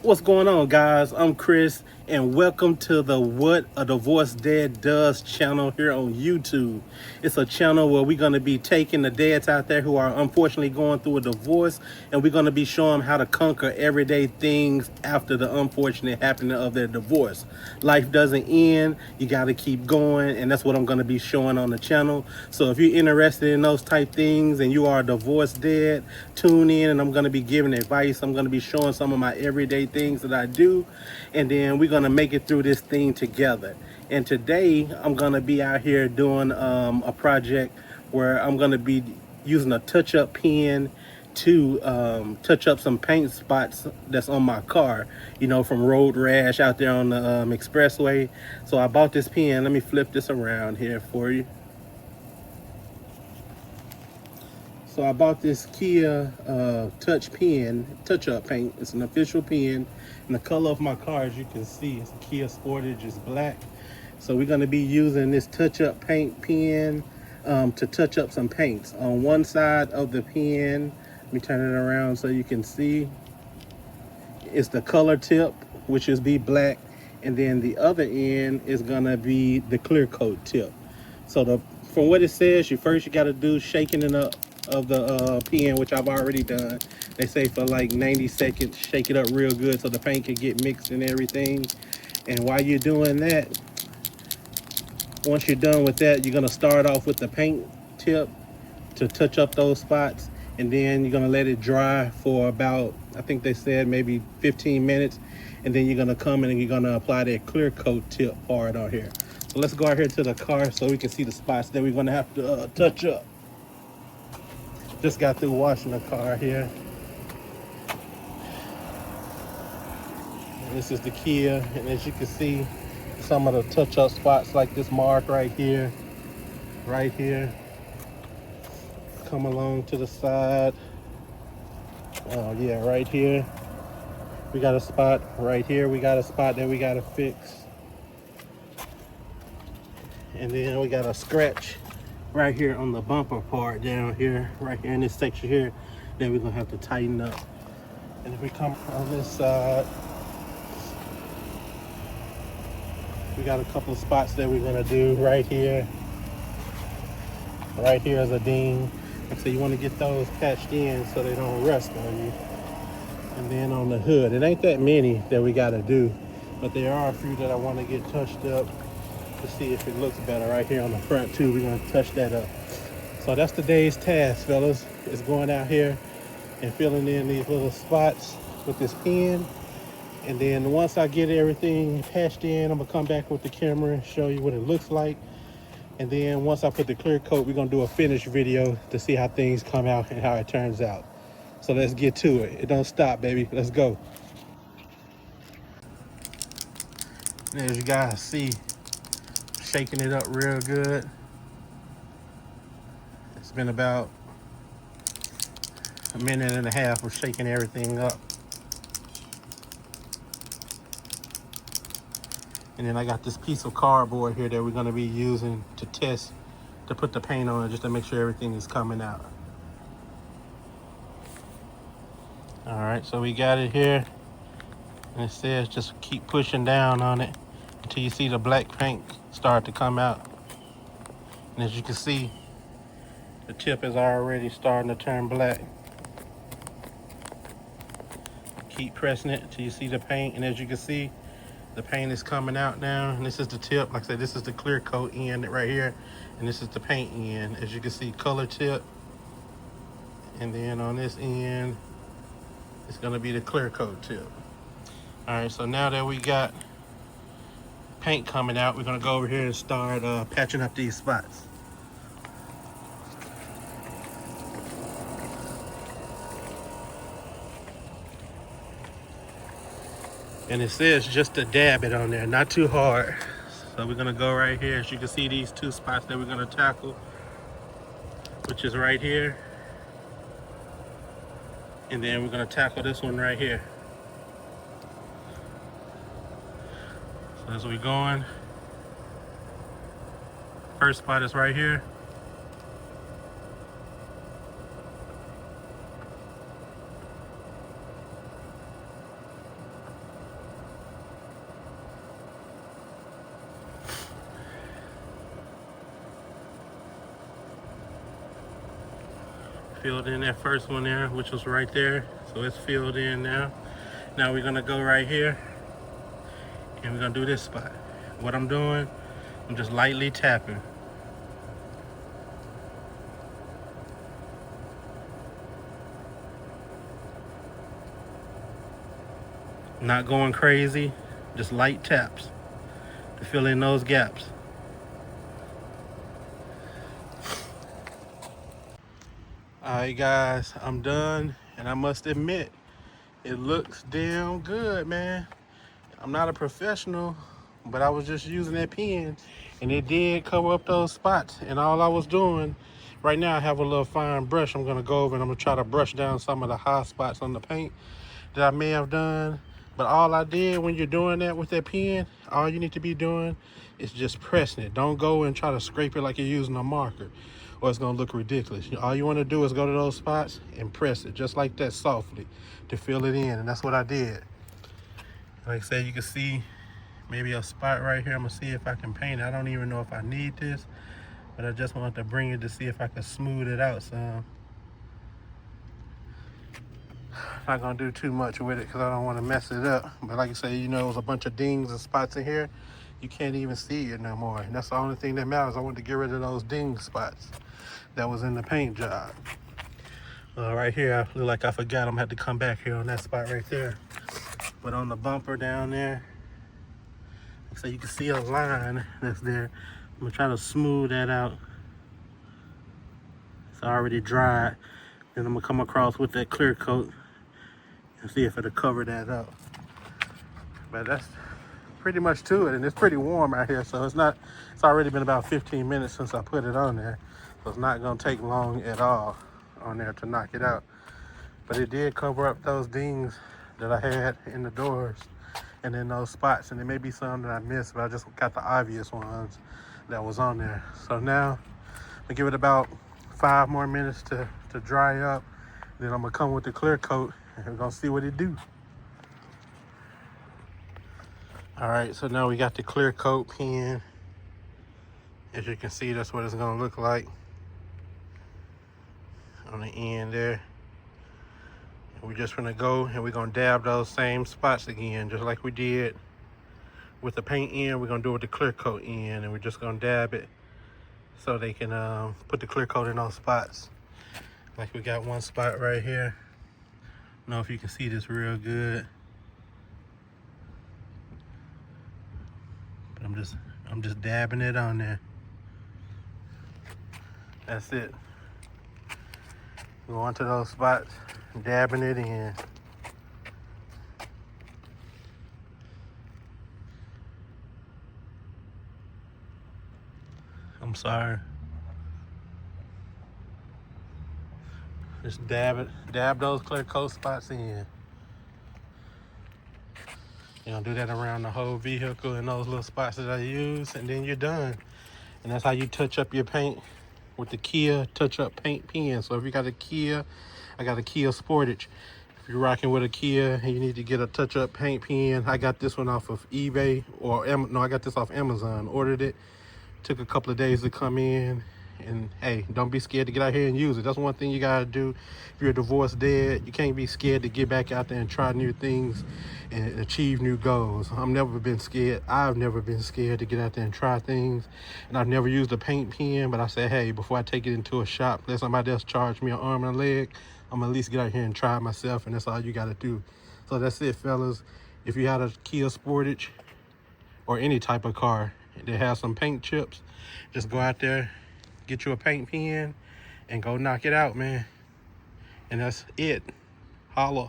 What's going on, guys? I'm Chris, and welcome to the What a Divorced Dad Does channel here on YouTube. It's a channel where we're going to be taking the dads out there who are unfortunately going through a divorce, and we're going to be showing them how to conquer everyday things after the unfortunate happening of their divorce. Life doesn't end, you got to keep going, and that's what I'm going to be showing on the channel. So if you're interested in those type things and you are a divorced dad, tune in, and I'm going to be giving advice. I'm going to be showing some of my everyday things that I do, and then we're going to make it through this thing together. And today I'm going to be out here doing a project where I'm going to be using a touch-up pen to touch up some paint spots that's on my car, you know, from road rash out there on the expressway. So I bought this pen. Let me flip this around here for you. So I bought this Kia touch-up paint. It's an official pen, and the color of my car, as you can see, it's a Kia Sportage, is black. So we're going to be using this touch-up paint pen to touch up some paints. On one side of the pen, let me turn it around so you can see, it's the color tip, which is be black, and then the other end is going to be the clear coat tip. So from what it says, you got to do shaking it up of the pen, which I've already done. They say for like 90 seconds, shake it up real good so the paint can get mixed and everything. And while you're doing that, once you're done with that, you're gonna start off with the paint tip to touch up those spots, and then you're gonna let it dry for about, I think they said maybe 15 minutes, and then you're gonna come in and you're gonna apply that clear coat tip part on here. So let's go out here to the car so we can see the spots that we're gonna have to touch up. Just got through washing the car here. And this is the Kia, and as you can see, some of the touch-up spots like this mark right here, come along to the side. Oh yeah, right here. We got a spot right here. We got a spot that we gotta fix. And then we got a scratch right here on the bumper part down here, right here in this section here, then we're gonna have to tighten up. And if we come on this side, we got a couple of spots that we're gonna do right here. Right here is a ding. So you want to get those patched in so they don't rust on you. And then on the hood, it ain't that many that we gotta do, but there are a few that I want to get touched up to see if it looks better. Right here on the front too, we're gonna touch that up. So that's today's task, fellas, is going out here and filling in these little spots with this pen. And then once I get everything patched in, I'm gonna come back with the camera and show you what it looks like. And then once I put the clear coat, we're gonna do a finished video to see how things come out and how it turns out. So let's get to it. It don't stop, baby. Let's go. And as you guys see, shaking it up real good. It's been about a minute and a half of shaking everything up. And then I got this piece of cardboard here that we're gonna be using to test, to put the paint on it, just to make sure everything is coming out. All right, so we got it here. And it says just keep pushing down on it until you see the black paint start to come out. And as you can see, the tip is already starting to turn black. Keep pressing it until you see the paint, and as you can see, the paint is coming out now. And this is the tip. Like I said, this is the clear coat end right here, and this is the paint end. As you can see, color tip, and then on this end, it's gonna be the clear coat tip. All right, so now that we got paint coming out, we're gonna go over here and start patching up these spots. And it says just to dab it on there, not too hard. So we're gonna go right here. As you can see, these two spots that we're gonna tackle, which is right here. And then we're gonna tackle this one right here. So as we going, first spot is right here. filled in that first one there, which was right there. So it's filled in now. Now we're gonna go right here and we're gonna do this spot. What I'm doing, I'm just lightly tapping. Not going crazy, just light taps to fill in those gaps. Alright guys, I'm done, and I must admit, it looks damn good, man. I'm not a professional, but I was just using that pen, and it did cover up those spots. And all I was doing, right now I have a little fine brush. I'm gonna go over and I'm gonna try to brush down some of the hot spots on the paint that I may have done. But all I did when you're doing that with that pen, all you need to be doing is just pressing it. Don't go and try to scrape it like you're using a marker, or it's gonna look ridiculous. All you wanna do is go to those spots and press it just like that softly to fill it in, and that's what I did. Like I said, you can see maybe a spot right here. I'm gonna see if I can paint it. I don't even know if I need this, but I just wanted to bring it to see if I could smooth it out some. Not gonna do too much with it because I don't want to mess it up. But like I say, you know, there's a bunch of dings and spots in here. You can't even see it no more. And that's the only thing that matters. I want to get rid of those ding spots that was in the paint job. Right here, I look like I forgot. I'm gonna have to come back here on that spot right there. But on the bumper down there, so you can see a line that's there. I'm gonna try to smooth that out. It's already dried. Then I'm gonna come across with that clear coat and see if it'll cover that up. But that's pretty much to it, and it's pretty warm out here, so it's already been about 15 minutes since I put it on there, so it's not gonna take long at all on there to knock it out. But it did cover up those dings that I had in the doors and in those spots, and there may be some that I missed, but I just got the obvious ones that was on there. So now I give it about 5 more minutes to dry up. Then I'm gonna come with the clear coat and we're gonna see what it do. All right, so now we got the clear coat pen. As you can see, that's what it's gonna look like on the end there. And we're just gonna go and we're gonna dab those same spots again, just like we did with the paint end. We're gonna do it with the clear coat end, and we're just gonna dab it so they can put the clear coat in those spots. Like we got one spot right here. I don't know if you can see this real good, but I'm just dabbing it on there. That's it. Go onto those spots, dabbing it in. I'm sorry. Just dab those clear coat spots in. You're gonna do that around the whole vehicle and those little spots that I use, and then you're done. And that's how you touch up your paint with the Kia touch-up paint pen. So if you got a Kia, I got a Kia Sportage. If you're rocking with a Kia and you need to get a touch-up paint pen, I got this one off of eBay, or no, I got this off Amazon. Ordered it, took a couple of days to come in. And hey, don't be scared to get out here and use it. That's one thing you gotta do. If you're a divorced dad, you can't be scared to get back out there and try new things and achieve new goals. I've never been scared to get out there and try things. And I've never used a paint pen, but I said, hey, before I take it into a shop, let somebody else charge me an arm and a leg, I'm gonna at least get out here and try it myself, and that's all you gotta do. So that's it, fellas. If you had a Kia Sportage or any type of car that has some paint chips, just go out there, get you a paint pen, and go knock it out, man. And that's it. Holla.